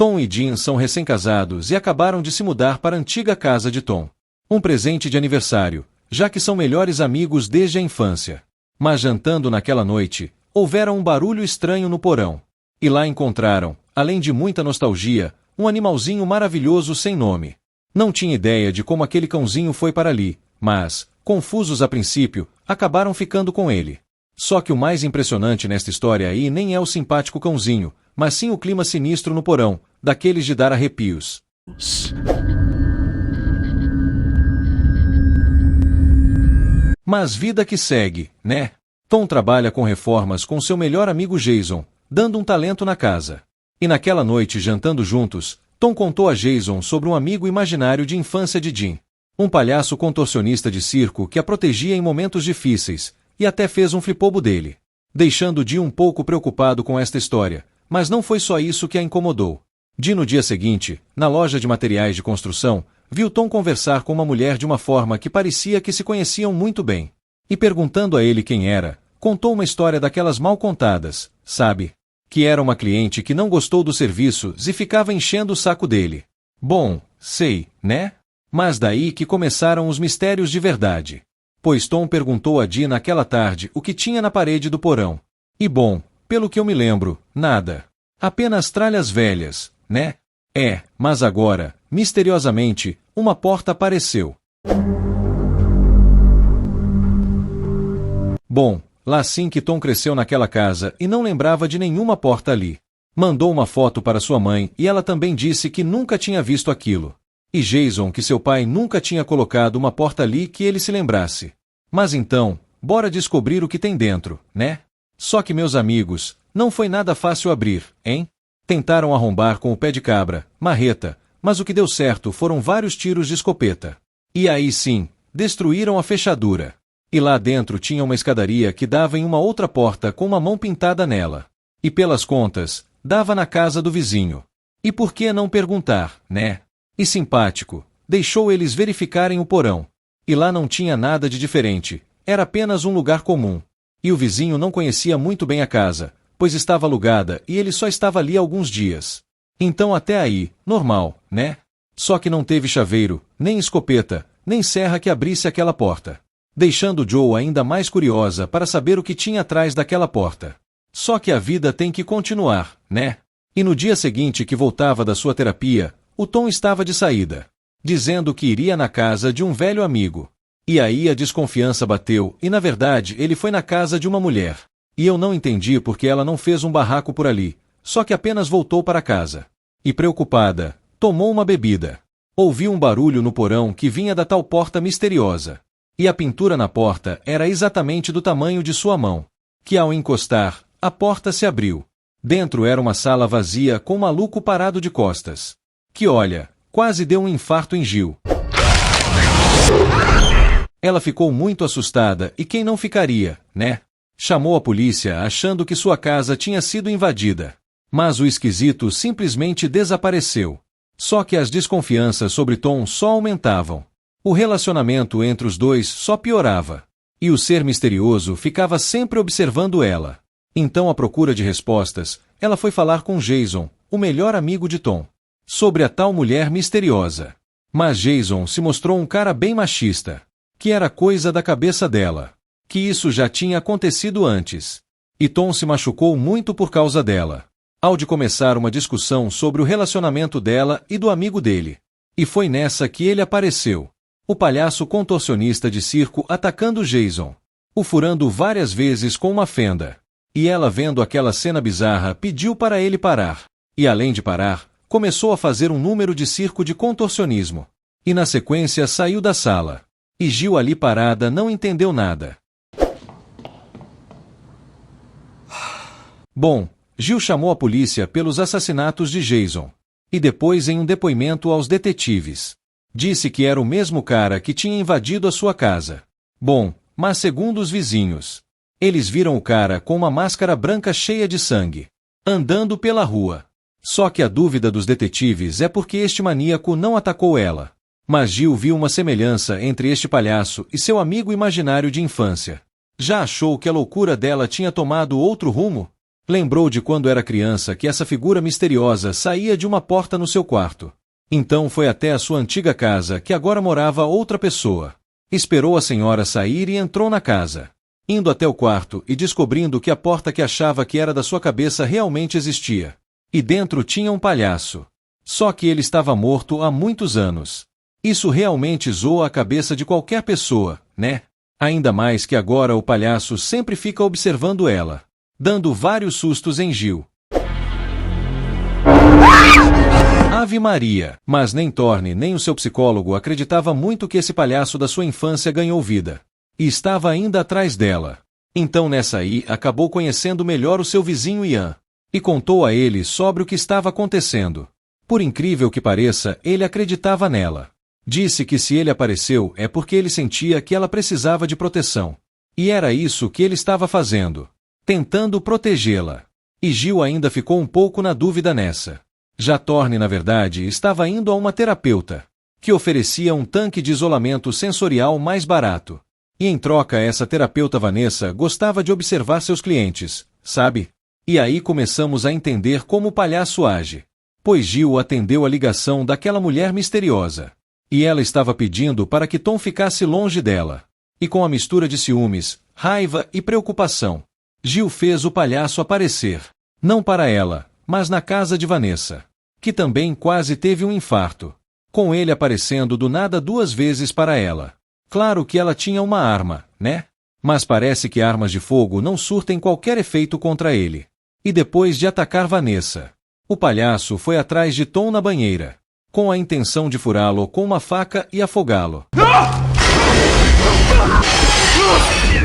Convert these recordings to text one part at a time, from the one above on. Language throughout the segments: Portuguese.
Tom e Jean são recém-casados e acabaram de se mudar para a antiga casa de Tom. Um presente de aniversário, já que são melhores amigos desde a infância. Mas jantando naquela noite, houvera um barulho estranho no porão. E lá encontraram, além de muita nostalgia, um animalzinho maravilhoso sem nome. Não tinha ideia de como aquele cãozinho foi para ali, mas, confusos a princípio, acabaram ficando com ele. Só que o mais impressionante nesta história aí nem é o simpático cãozinho, mas sim o clima sinistro no porão, daqueles de dar arrepios. Mas vida que segue, né? Tom trabalha com reformas com seu melhor amigo Jason, dando um talento na casa. E naquela noite, jantando juntos, Tom contou a Jason sobre um amigo imaginário de infância de Jean. Um palhaço contorcionista de circo que a protegia em momentos difíceis, e até fez um flipobo dele. Deixando Jean um pouco preocupado com esta história, mas não foi só isso que a incomodou. Jean no dia seguinte, na loja de materiais de construção, viu Tom conversar com uma mulher de uma forma que parecia que se conheciam muito bem. E perguntando a ele quem era, contou uma história daquelas mal contadas, sabe? Que era uma cliente que não gostou dos serviços e ficava enchendo o saco dele. Bom, sei, né? Mas daí que começaram os mistérios de verdade. Pois Tom perguntou a Jean naquela tarde o que tinha na parede do porão. E bom, pelo que eu me lembro, nada. Apenas tralhas velhas, né? Mas agora, misteriosamente, uma porta apareceu. Bom, lá sim que Tom cresceu naquela casa e não lembrava de nenhuma porta ali. Mandou uma foto para sua mãe e ela também disse que nunca tinha visto aquilo. E Jason que seu pai nunca tinha colocado uma porta ali que ele se lembrasse. Mas então, bora descobrir o que tem dentro, né? Só que meus amigos, não foi nada fácil abrir, hein? Tentaram arrombar com o pé de cabra, marreta, mas o que deu certo foram vários tiros de escopeta. E aí sim, destruíram a fechadura. E lá dentro tinha uma escadaria que dava em uma outra porta com uma mão pintada nela. E pelas contas, dava na casa do vizinho. E por que não perguntar, né? E simpático, deixou eles verificarem o porão. E lá não tinha nada de diferente, era apenas um lugar comum. E o vizinho não conhecia muito bem a casa, pois estava alugada e ele só estava ali alguns dias. Então até aí, normal, né? Só que não teve chaveiro, nem escopeta, nem serra que abrisse aquela porta. Deixando Joe ainda mais curiosa para saber o que tinha atrás daquela porta. Só que a vida tem que continuar, né? E no dia seguinte que voltava da sua terapia, o Tom estava de saída, dizendo que iria na casa de um velho amigo. E aí a desconfiança bateu e na verdade ele foi na casa de uma mulher. E eu não entendi porque ela não fez um barraco por ali, só que apenas voltou para casa. E preocupada, tomou uma bebida. Ouviu um barulho no porão que vinha da tal porta misteriosa. E a pintura na porta era exatamente do tamanho de sua mão. Que ao encostar, a porta se abriu. Dentro era uma sala vazia com um maluco parado de costas. Que olha, quase deu um infarto em Jill. Ela ficou muito assustada e quem não ficaria, né? Chamou a polícia achando que sua casa tinha sido invadida. Mas o esquisito simplesmente desapareceu. Só que as desconfianças sobre Tom só aumentavam. O relacionamento entre os dois só piorava. E o ser misterioso ficava sempre observando ela. Então, à procura de respostas, ela foi falar com Jason, o melhor amigo de Tom, sobre a tal mulher misteriosa. Mas Jason se mostrou um cara bem machista, que era coisa da cabeça dela, que isso já tinha acontecido antes. E Tom se machucou muito por causa dela, ao de começar uma discussão sobre o relacionamento dela e do amigo dele. E foi nessa que ele apareceu. O palhaço contorcionista de circo atacando Jason, o furando várias vezes com uma fenda. E ela vendo aquela cena bizarra pediu para ele parar. E além de parar, começou a fazer um número de circo de contorcionismo. E na sequência saiu da sala. E Jill ali parada não entendeu nada. Bom, Jill chamou a polícia pelos assassinatos de Jason. E depois em um depoimento aos detetives. Disse que era o mesmo cara que tinha invadido a sua casa. Bom, mas segundo os vizinhos, eles viram o cara com uma máscara branca cheia de sangue, andando pela rua. Só que a dúvida dos detetives é porque este maníaco não atacou ela. Mas Jill viu uma semelhança entre este palhaço e seu amigo imaginário de infância. Já achou que a loucura dela tinha tomado outro rumo? Lembrou de quando era criança que essa figura misteriosa saía de uma porta no seu quarto. Então foi até a sua antiga casa, que agora morava outra pessoa. Esperou a senhora sair e entrou na casa. Indo até o quarto e descobrindo que a porta que achava que era da sua cabeça realmente existia. E dentro tinha um palhaço. Só que ele estava morto há muitos anos. Isso realmente zoa a cabeça de qualquer pessoa, né? Ainda mais que agora o palhaço sempre fica observando ela, dando vários sustos em Gil. Ave Maria! Mas nem Thorne nem o seu psicólogo acreditava muito que esse palhaço da sua infância ganhou vida. E estava ainda atrás dela. Então nessa aí acabou conhecendo melhor o seu vizinho Ian. E contou a ele sobre o que estava acontecendo. Por incrível que pareça, ele acreditava nela. Disse que se ele apareceu é porque ele sentia que ela precisava de proteção. E era isso que ele estava fazendo. Tentando protegê-la. E Gil ainda ficou um pouco na dúvida nessa. Já Thorne, na verdade, estava indo a uma terapeuta, que oferecia um tanque de isolamento sensorial mais barato. E em troca essa terapeuta Vanessa gostava de observar seus clientes, sabe? E aí começamos a entender como o palhaço age. Pois Gil atendeu a ligação daquela mulher misteriosa. E ela estava pedindo para que Tom ficasse longe dela. E com a mistura de ciúmes, raiva e preocupação, Gil fez o palhaço aparecer. Não para ela, mas na casa de Vanessa, que também quase teve um infarto, com ele aparecendo do nada 2 vezes para ela. Claro que ela tinha uma arma, né? Mas parece que armas de fogo não surtem qualquer efeito contra ele. E depois de atacar Vanessa, o palhaço foi atrás de Tom na banheira, com a intenção de furá-lo com uma faca e afogá-lo.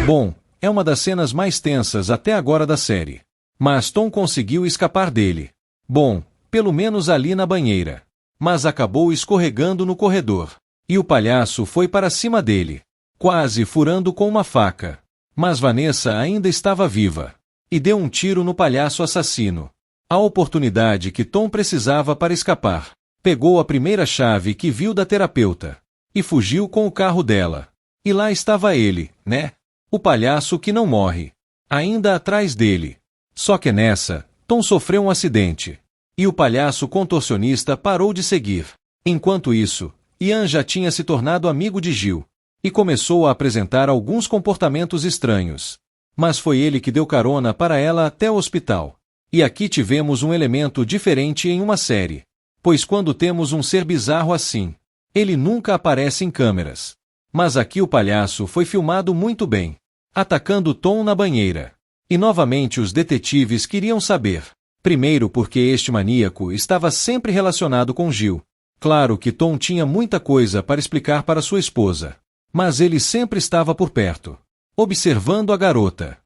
Bom, é uma das cenas mais tensas até agora da série. Mas Tom conseguiu escapar dele. Bom, pelo menos ali na banheira. Mas acabou escorregando no corredor. E o palhaço foi para cima dele, quase furando com uma faca. Mas Vanessa ainda estava viva. E deu um tiro no palhaço assassino. A oportunidade que Tom precisava para escapar. Pegou a primeira chave que viu da terapeuta. E fugiu com o carro dela. E lá estava ele, né? O palhaço que não morre. Ainda atrás dele. Só que nessa, Tom sofreu um acidente. E o palhaço contorcionista parou de seguir. Enquanto isso, Ian já tinha se tornado amigo de Gil. E começou a apresentar alguns comportamentos estranhos. Mas foi ele que deu carona para ela até o hospital. E aqui tivemos um elemento diferente em uma série. Pois quando temos um ser bizarro assim, ele nunca aparece em câmeras. Mas aqui o palhaço foi filmado muito bem, atacando Tom na banheira. E novamente os detetives queriam saber. Primeiro porque este maníaco estava sempre relacionado com Gil. Claro que Tom tinha muita coisa para explicar para sua esposa. Mas ele sempre estava por perto, observando a garota.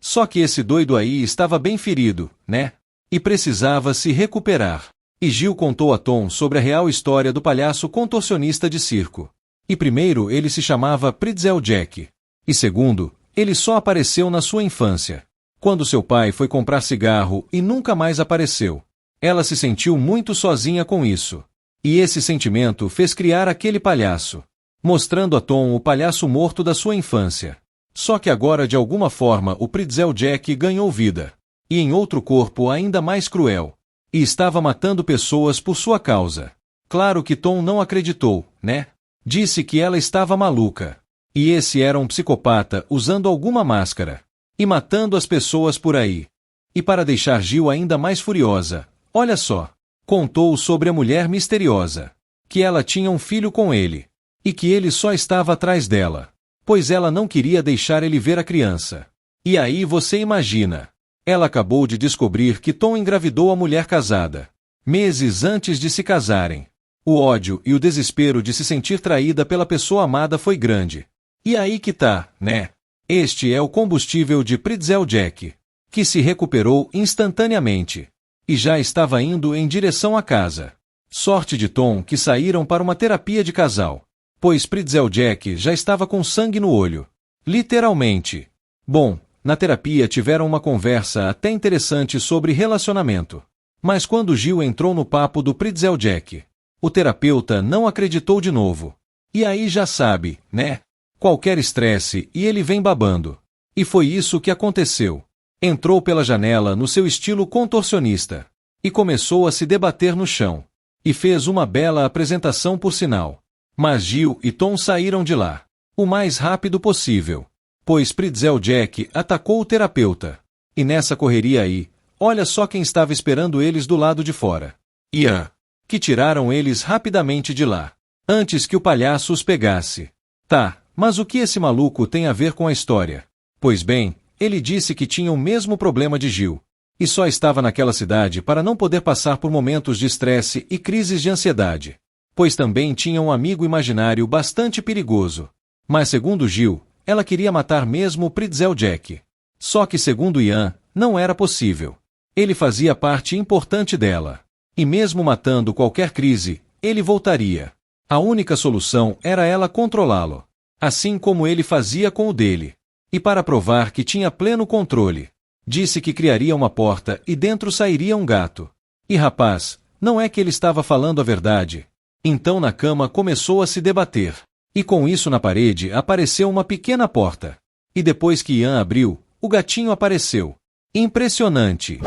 Só que esse doido aí estava bem ferido, né? E precisava se recuperar. E Gil contou a Tom sobre a real história do palhaço contorcionista de circo. E primeiro ele se chamava Pretzel Jack. E segundo, ele só apareceu na sua infância, quando seu pai foi comprar cigarro e nunca mais apareceu. Ela se sentiu muito sozinha com isso. E esse sentimento fez criar aquele palhaço, mostrando a Tom o palhaço morto da sua infância. Só que agora de alguma forma o Pretzel Jack ganhou vida. E em outro corpo ainda mais cruel. E estava matando pessoas por sua causa. Claro que Tom não acreditou, né? Disse que ela estava maluca. E esse era um psicopata usando alguma máscara. E matando as pessoas por aí. E para deixar Gil ainda mais furiosa, olha só. Contou sobre a mulher misteriosa. Que ela tinha um filho com ele. E que ele só estava atrás dela. Pois ela não queria deixar ele ver a criança. E aí você imagina. Ela acabou de descobrir que Tom engravidou a mulher casada, meses antes de se casarem. O ódio e o desespero de se sentir traída pela pessoa amada foi grande. E aí que tá, né? Este é o combustível de Pretzel Jack, que se recuperou instantaneamente. E já estava indo em direção à casa. Sorte de Tom que saíram para uma terapia de casal, pois Pretzel Jack já estava com sangue no olho. Literalmente. Bom, na terapia tiveram uma conversa até interessante sobre relacionamento. Mas quando Gil entrou no papo do Pretzel Jack, o terapeuta não acreditou de novo. E aí já sabe, né? Qualquer estresse e ele vem babando. E foi isso que aconteceu. Entrou pela janela no seu estilo contorcionista e começou a se debater no chão. E fez uma bela apresentação por sinal. Mas Jill e Tom saíram de lá o mais rápido possível, pois Pritzel-Jack atacou o terapeuta. E nessa correria aí, olha só quem estava esperando eles do lado de fora. Ian, que tiraram eles rapidamente de lá, antes que o palhaço os pegasse. Tá, mas o que esse maluco tem a ver com a história? Pois bem, ele disse que tinha o mesmo problema de Jill, e só estava naquela cidade para não poder passar por momentos de estresse e crises de ansiedade, pois também tinha um amigo imaginário bastante perigoso. Mas segundo Jill, ela queria matar mesmo Pritzel-Jack. Só que segundo Ian, não era possível. Ele fazia parte importante dela. E mesmo matando qualquer crise, ele voltaria. A única solução era ela controlá-lo, assim como ele fazia com o dele. E para provar que tinha pleno controle, disse que criaria uma porta e dentro sairia um gato. E rapaz, não é que ele estava falando a verdade. Então na cama começou a se debater. E com isso na parede apareceu uma pequena porta. E depois que Ian abriu, o gatinho apareceu. Impressionante!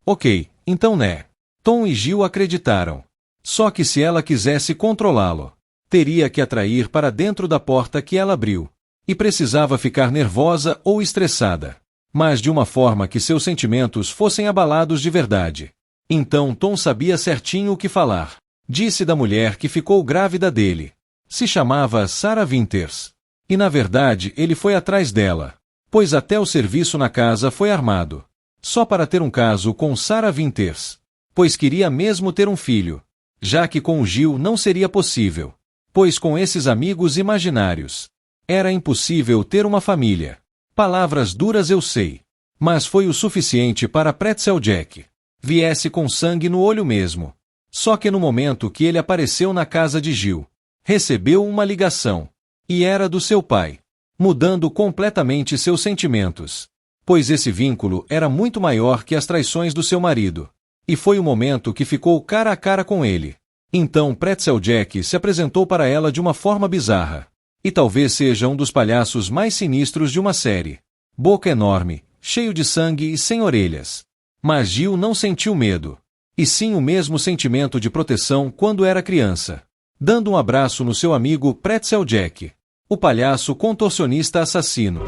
Ok, então né? Tom e Jill acreditaram. Só que se ela quisesse controlá-lo, teria que atrair para dentro da porta que ela abriu. E precisava ficar nervosa ou estressada, mas de uma forma que seus sentimentos fossem abalados de verdade. Então Tom sabia certinho o que falar. Disse da mulher que ficou grávida dele. Se chamava Sarah Winters. E na verdade ele foi atrás dela, pois até o serviço na casa foi armado, só para ter um caso com Sarah Winters, pois queria mesmo ter um filho, já que com o Jill não seria possível, pois com esses amigos imaginários era impossível ter uma família. Palavras duras eu sei, mas foi o suficiente para Pritzel-Jack viesse com sangue no olho mesmo. Só que no momento que ele apareceu na casa de Jill, recebeu uma ligação. E era do seu pai, mudando completamente seus sentimentos, pois esse vínculo era muito maior que as traições do seu marido. E foi o momento que ficou cara a cara com ele. Então Pritzel-Jack se apresentou para ela de uma forma bizarra. E talvez seja um dos palhaços mais sinistros de uma série. Boca enorme, cheio de sangue e sem orelhas. Mas Jill não sentiu medo. E sim o mesmo sentimento de proteção quando era criança. Dando um abraço no seu amigo Pritzel-Jack, o palhaço contorcionista assassino.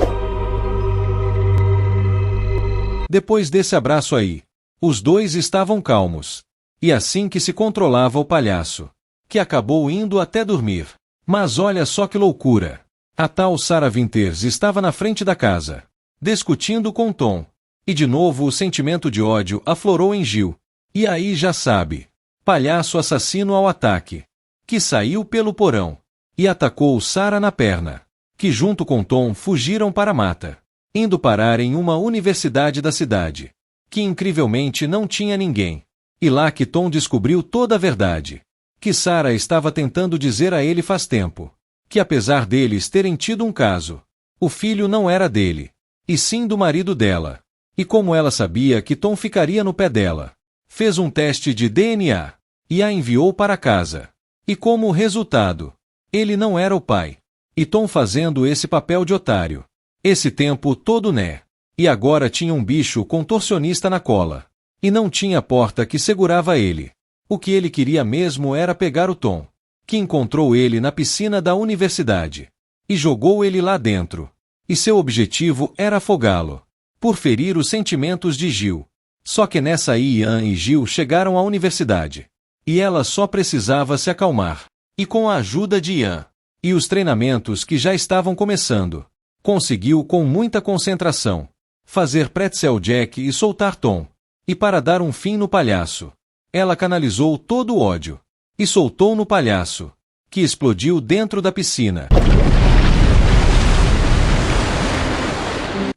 Depois desse abraço aí, os dois estavam calmos. E assim que se controlava o palhaço, que acabou indo até dormir. Mas olha só que loucura. A tal Sarah Winters estava na frente da casa, discutindo com Tom. E de novo o sentimento de ódio aflorou em Jill. E aí já sabe, palhaço assassino ao ataque, que saiu pelo porão e atacou Sarah na perna, que junto com Tom fugiram para a mata, indo parar em uma universidade da cidade, que incrivelmente não tinha ninguém. E lá que Tom descobriu toda a verdade, que Sarah estava tentando dizer a ele faz tempo, que apesar deles terem tido um caso, o filho não era dele, e sim do marido dela. E como ela sabia que Tom ficaria no pé dela, fez um teste de DNA e a enviou para casa. E como resultado, ele não era o pai. E Tom fazendo esse papel de otário. Esse tempo todo né? E agora tinha um bicho contorcionista na cola. E não tinha porta que segurava ele. O que ele queria mesmo era pegar o Tom, que encontrou ele na piscina da universidade. E jogou ele lá dentro. E seu objetivo era afogá-lo, por ferir os sentimentos de Jill. Só que nessa aí Ian e Jill chegaram à universidade. E ela só precisava se acalmar. E com a ajuda de Ian, e os treinamentos que já estavam começando, conseguiu com muita concentração, fazer Pritzel-Jack e soltar Tom. E para dar um fim no palhaço, ela canalizou todo o ódio, e soltou no palhaço, que explodiu dentro da piscina.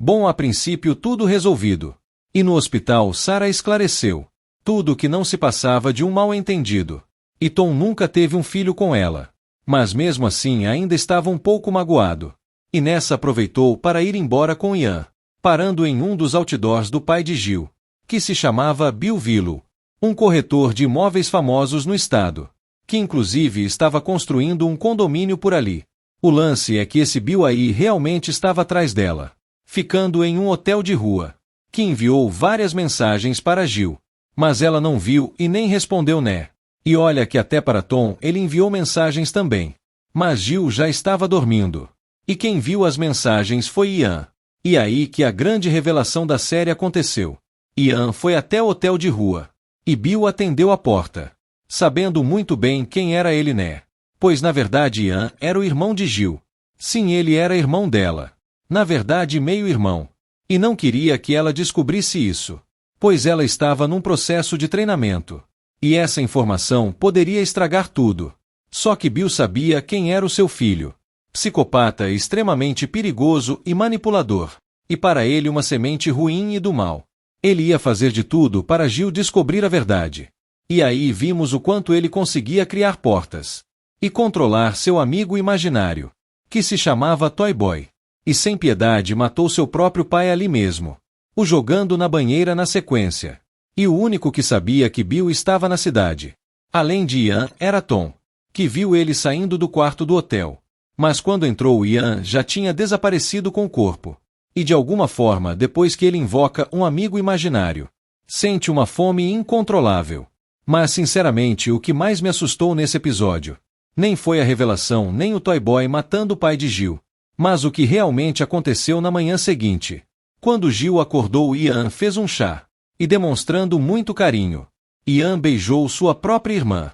Bom, a princípio tudo resolvido. E no hospital Sarah esclareceu tudo que não se passava de um mal-entendido. E Tom nunca teve um filho com ela. Mas mesmo assim ainda estava um pouco magoado. E nessa aproveitou para ir embora com Ian, parando em um dos outdoors do pai de Jill, que se chamava Bill Villo, um corretor de imóveis famosos no estado, que inclusive estava construindo um condomínio por ali. O lance é que esse Bill aí realmente estava atrás dela. ficando em um hotel de rua, que enviou várias mensagens para Jill. Mas ela não viu e nem respondeu né. E olha que até para Tom ele enviou mensagens também. Mas Jill já estava dormindo. E quem viu as mensagens foi Ian. E aí que a grande revelação da série aconteceu. Ian foi até o hotel de rua. E Bill atendeu a porta. Sabendo muito bem quem era ele né. Pois na verdade Ian era o irmão de Jill. Sim, ele era irmão dela. Na verdade meio-irmão. E não queria que ela descobrisse isso. Pois ela estava num processo de treinamento. E essa informação poderia estragar tudo. Só que Bill sabia quem era o seu filho. Psicopata extremamente perigoso e manipulador. E para ele uma semente ruim e do mal. Ele ia fazer de tudo para Jill descobrir a verdade. E aí vimos o quanto ele conseguia criar portas. E controlar seu amigo imaginário. Que se chamava Toy Boy. E sem piedade matou seu próprio pai ali mesmo. O jogando na banheira na sequência. E o único que sabia que Bill estava na cidade, além de Ian, era Tom, que viu ele saindo do quarto do hotel. Mas quando entrou Ian já tinha desaparecido com o corpo. E de alguma forma, depois que ele invoca um amigo imaginário, sente uma fome incontrolável. Mas sinceramente o que mais me assustou nesse episódio, nem foi a revelação nem o Toy Boy matando o pai de Jill, mas o que realmente aconteceu na manhã seguinte. Quando Jill acordou, Ian fez um chá. E demonstrando muito carinho, Ian beijou sua própria irmã.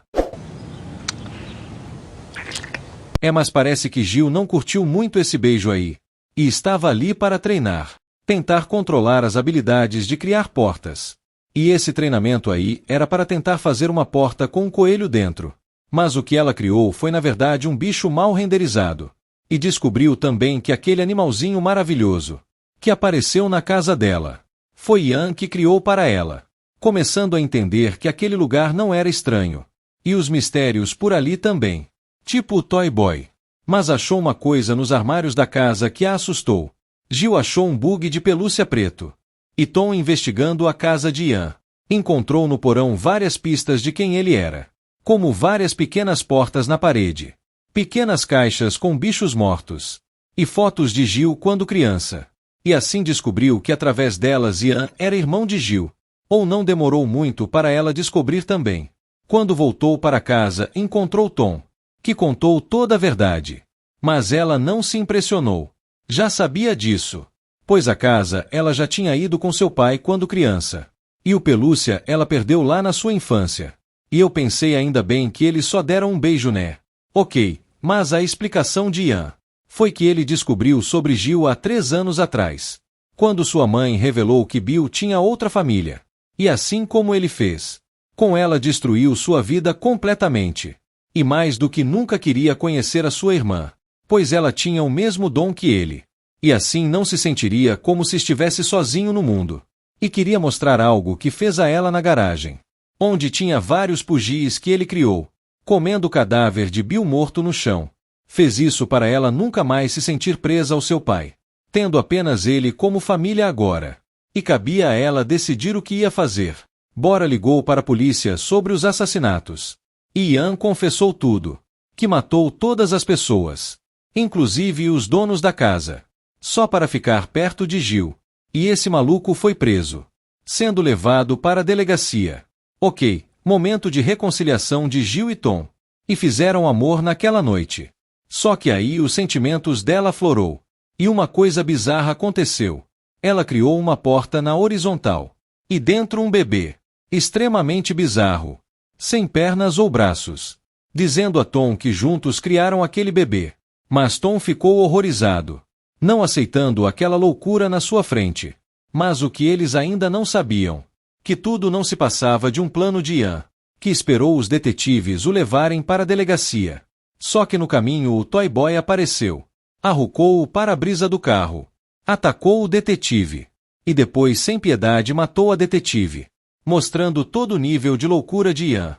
Mas parece que Jill não curtiu muito esse beijo aí. E estava ali para treinar. Tentar controlar as habilidades de criar portas. E esse treinamento aí era para tentar fazer uma porta com um coelho dentro. Mas o que ela criou foi na verdade um bicho mal renderizado. E descobriu também que aquele animalzinho maravilhoso, que apareceu na casa dela, foi Ian que criou para ela, começando a entender que aquele lugar não era estranho. E os mistérios por ali também. Tipo o Toy Boy. Mas achou uma coisa nos armários da casa que a assustou. Jill achou um bug de pelúcia preto. E Tom, investigando a casa de Ian, encontrou no porão várias pistas de quem ele era. Como várias pequenas portas na parede. Pequenas caixas com bichos mortos. E fotos de Jill quando criança. E assim descobriu que através delas Ian era irmão de Jill. Ou não demorou muito para ela descobrir também. Quando voltou para casa, encontrou Tom, que contou toda a verdade. Mas ela não se impressionou. Já sabia disso. Pois a casa ela já tinha ido com seu pai quando criança. E o pelúcia ela perdeu lá na sua infância. E eu pensei ainda bem que eles só deram um beijo né? Ok, mas a explicação de Ian foi que ele descobriu sobre Jill há 3 anos atrás, quando sua mãe revelou que Bill tinha outra família. E assim como ele fez, com ela destruiu sua vida completamente. E mais do que nunca queria conhecer a sua irmã, pois ela tinha o mesmo dom que ele. E assim não se sentiria como se estivesse sozinho no mundo. E queria mostrar algo que fez a ela na garagem, onde tinha vários pugis que ele criou, comendo o cadáver de Bill morto no chão. Fez isso para ela nunca mais se sentir presa ao seu pai, tendo apenas ele como família agora. E cabia a ela decidir o que ia fazer. Bora ligou para a polícia sobre os assassinatos. E Ian confessou tudo, que matou todas as pessoas, inclusive os donos da casa, só para ficar perto de Jill. E esse maluco foi preso, sendo levado para a delegacia. Ok, momento de reconciliação de Jill e Tom. E fizeram amor naquela noite. Só que aí os sentimentos dela aflorou. E uma coisa bizarra aconteceu. Ela criou uma porta na horizontal. E dentro um bebê. Extremamente bizarro. Sem pernas ou braços. Dizendo a Tom que juntos criaram aquele bebê. Mas Tom ficou horrorizado. Não aceitando aquela loucura na sua frente. Mas o que eles ainda não sabiam, que tudo não se passava de um plano de Ian, que esperou os detetives o levarem para a delegacia. Só que no caminho o Toy Boy apareceu, arrancou o para-brisa do carro, atacou o detetive, e depois sem piedade matou a detetive, mostrando todo o nível de loucura de Ian.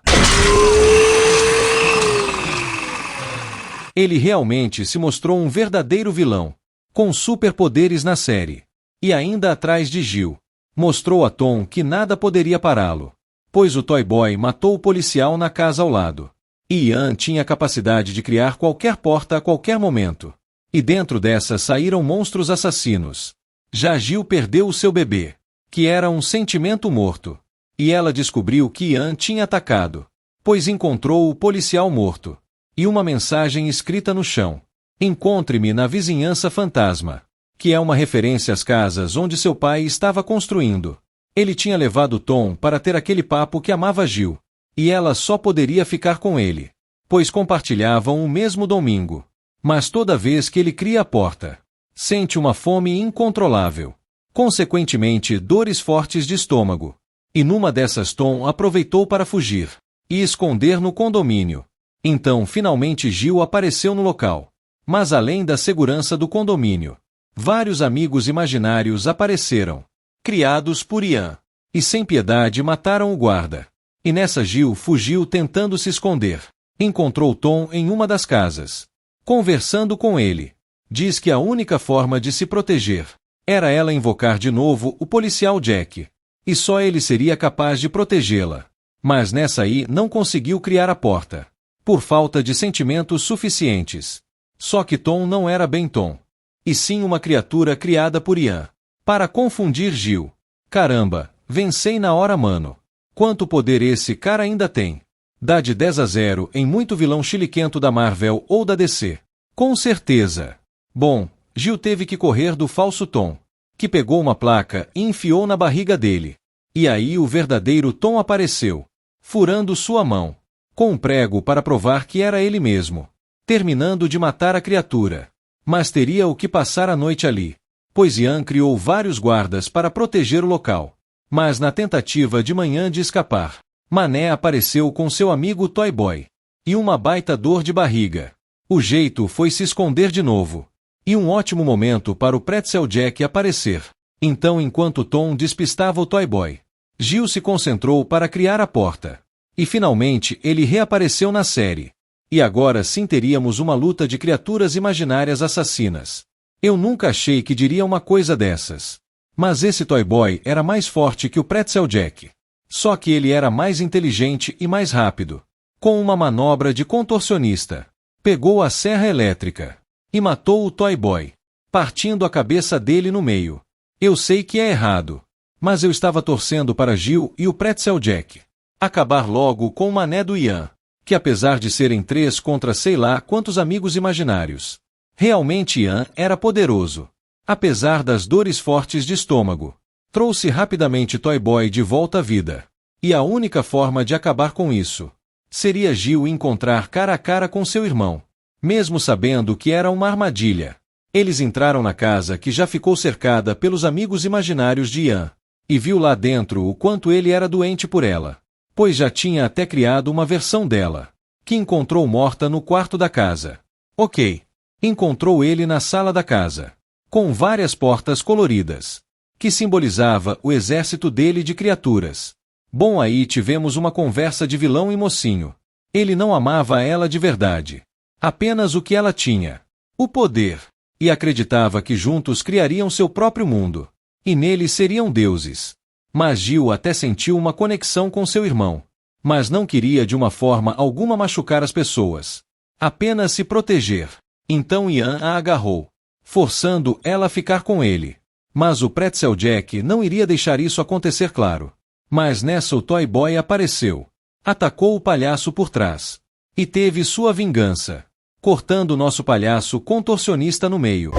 Ele realmente se mostrou um verdadeiro vilão, com superpoderes na série. E ainda atrás de Jill, mostrou a Tom que nada poderia pará-lo, pois o Toy Boy matou o policial na casa ao lado. E Ian tinha a capacidade de criar qualquer porta a qualquer momento. E dentro dessa saíram monstros assassinos. Já Gil perdeu o seu bebê, que era um sentimento morto. E ela descobriu que Ian tinha atacado, pois encontrou o policial morto. E uma mensagem escrita no chão. Encontre-me na vizinhança fantasma. Que é uma referência às casas onde seu pai estava construindo. Ele tinha levado Tom para ter aquele papo que amava Gil. E ela só poderia ficar com ele, pois compartilhavam o mesmo domingo. Mas toda vez que ele cria a porta, sente uma fome incontrolável. Consequentemente, dores fortes de estômago. E numa dessas Tom aproveitou para fugir e esconder no condomínio. Então, finalmente Gil apareceu no local. Mas além da segurança do condomínio, vários amigos imaginários apareceram, criados por Ian, e sem piedade mataram o guarda. E nessa Gil fugiu tentando se esconder. Encontrou Tom em uma das casas, conversando com ele. Diz que a única forma de se proteger era ela invocar de novo o policial Jack. E só ele seria capaz de protegê-la. Mas nessa aí não conseguiu criar a porta, por falta de sentimentos suficientes. Só que Tom não era bem Tom, e sim uma criatura criada por Ian, para confundir Gil. Caramba, vencei na hora, mano. Quanto poder esse cara ainda tem? Dá de 10 a 0 em muito vilão chiliquento da Marvel ou da DC. Com certeza. Bom, Gil teve que correr do falso Tom, que pegou uma placa e enfiou na barriga dele. E aí o verdadeiro Tom apareceu, furando sua mão, com um prego para provar que era ele mesmo, terminando de matar a criatura. Mas teria o que passar a noite ali, pois Ian criou vários guardas para proteger o local. Mas na tentativa de manhã de escapar, Mané apareceu com seu amigo Toy Boy. E uma baita dor de barriga. O jeito foi se esconder de novo. E um ótimo momento para o Pretzel Jack aparecer. Então, enquanto Tom despistava o Toy Boy, Gil se concentrou para criar a porta. E finalmente ele reapareceu na série. E agora sim teríamos uma luta de criaturas imaginárias assassinas. Eu nunca achei que diria uma coisa dessas. Mas esse Toy Boy era mais forte que o Pretzel Jack. Só que ele era mais inteligente e mais rápido. Com uma manobra de contorcionista, pegou a serra elétrica e matou o Toy Boy, partindo a cabeça dele no meio. Eu sei que é errado, mas eu estava torcendo para Gil e o Pretzel Jack acabar logo com o mané do Ian, que apesar de serem 3 contra sei lá quantos amigos imaginários, realmente Ian era poderoso. Apesar das dores fortes de estômago, trouxe rapidamente Toy Boy de volta à vida. E a única forma de acabar com isso seria Gil encontrar cara a cara com seu irmão, mesmo sabendo que era uma armadilha. Eles entraram na casa que já ficou cercada pelos amigos imaginários de Ian, e viu lá dentro o quanto ele era doente por ela, pois já tinha até criado uma versão dela, que encontrou morta no quarto da casa. Ok. Encontrou ele na sala da casa, com várias portas coloridas, que simbolizava o exército dele de criaturas. Bom, aí tivemos uma conversa de vilão e mocinho. Ele não amava ela de verdade, apenas o que ela tinha, o poder, e acreditava que juntos criariam seu próprio mundo, e nele seriam deuses. Mas Gil até sentiu uma conexão com seu irmão, mas não queria de uma forma alguma machucar as pessoas, apenas se proteger. Então Ian a agarrou, forçando ela a ficar com ele. Mas o Pretzel Jack não iria deixar isso acontecer, claro. Mas nessa o Toy Boy apareceu, atacou o palhaço por trás, e teve sua vingança, cortando nosso palhaço contorcionista no meio.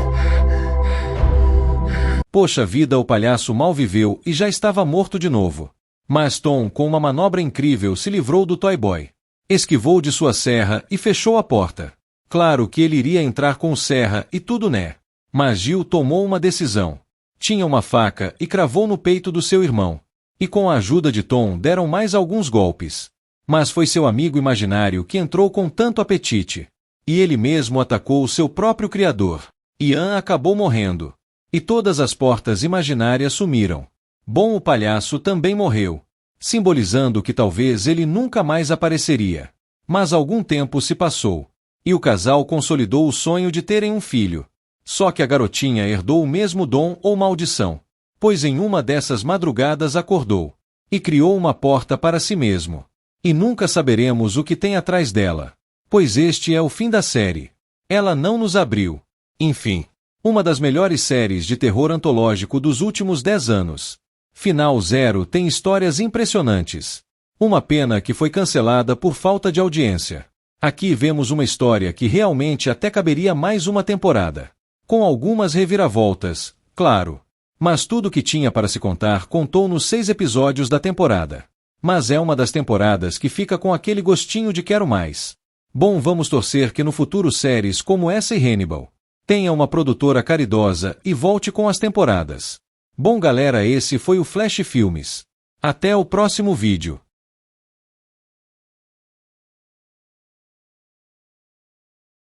Poxa vida, o palhaço mal viveu e já estava morto de novo. Mas Tom, com uma manobra incrível, se livrou do Toy Boy, esquivou de sua serra e fechou a porta. Claro que ele iria entrar com serra e tudo, né? Mas Gil tomou uma decisão. Tinha uma faca e cravou no peito do seu irmão. E com a ajuda de Tom deram mais alguns golpes. Mas foi seu amigo imaginário que entrou com tanto apetite. E ele mesmo atacou o seu próprio criador. Ian acabou morrendo. E todas as portas imaginárias sumiram. Bom, o palhaço também morreu, simbolizando que talvez ele nunca mais apareceria. Mas algum tempo se passou. E o casal consolidou o sonho de terem um filho. Só que a garotinha herdou o mesmo dom ou maldição, pois em uma dessas madrugadas acordou e criou uma porta para si mesmo. E nunca saberemos o que tem atrás dela, pois este é o fim da série. Ela não nos abriu. Enfim, Uma das melhores séries de terror antológico dos últimos 10 anos. Final Zero tem histórias impressionantes. Uma pena que foi cancelada por falta de audiência. Aqui vemos uma história que realmente até caberia mais uma temporada. Com algumas reviravoltas, claro. Mas tudo que tinha para se contar contou nos 6 episódios da temporada. Mas é uma das temporadas que fica com aquele gostinho de quero mais. Bom, vamos torcer que no futuro séries como essa e Hannibal tenha uma produtora caridosa e volte com as temporadas. Bom galera, esse foi o Flash Filmes. Até o próximo vídeo.